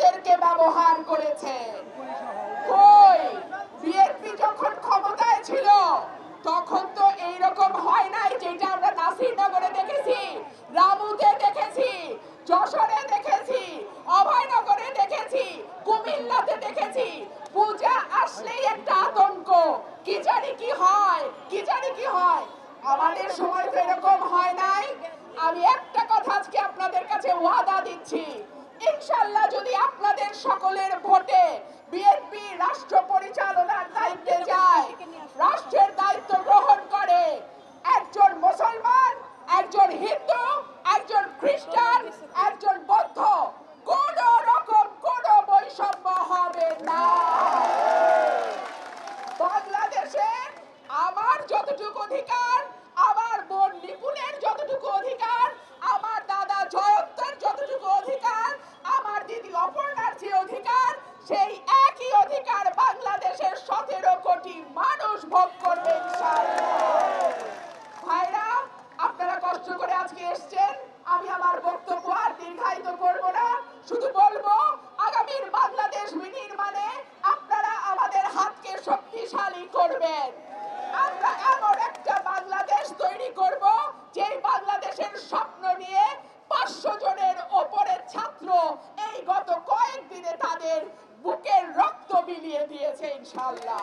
আমাদেরকে ব্যবহার করেছে। কই বিএনপি যখন ক্ষমতায় ছিল তখন তো এইরকম হয় নাই, যেটা আমরা নাসিরনগরে দেখেছি, রামুতে দেখেছি, যশোরে দেখেছি, অভয়নগরে দেখেছি, কুমিল্লাতে দেখেছি। পূজা আসলেই একটা আতঙ্ক, কি জানি কি হয়, কি জানি কি হয়। আমাদের সময় তো এরকম হয় নাই। আমি একটা কথা আজকে আপনাদের কাছে ওয়াদা দিচ্ছি, ইনশাআল্লাহ যদি আপনাদের সকলের ভোটে বিএনপি রাষ্ট্র পরিচালনার দায়িত্বে যায়, রাষ্ট্রের দায়িত্ব গ্রহণ করে, একজন মুসলমান, একজন হিন্দু, একজন খ্রিস্টান, একজন বৌদ্ধ, কোন রকম কোন বৈষম্য হবে না। বাংলাদেশে আমার যতটুকু অধিকার, আমার বোন নিপুণের যতটুকু অধিকার, আমার দাদা জয়ন্তর যতটুকু অধিকার, আমার দিদি অপর্ণার যে অধিকার, সেই একই অধিকার বাংলাদেশের 17 কোটি মানুষ ভোগ করবে ইনশাআল্লাহ। ভাইরা, আপনারা কষ্ট করে আজকে এসেছেন, আমি আমার বক্তব্য আর দীর্ঘায়িত করব না, শুধু বলবো আগামীর বাংলাদেশ বিনির্মাণে আপনারা আমাদের হাতকে শক্তিশালী করবেন। আমরা এমন একটা বাংলাদেশ তৈরি করব যেই বাংলাদেশের স্বপ্ন নিয়ে 500 জনের ওপরে ছাত্র এই গত কয়েকদিনে তাদের বুকের রক্ত বিলিয়ে দিয়েছে ইনশাআল্লাহ।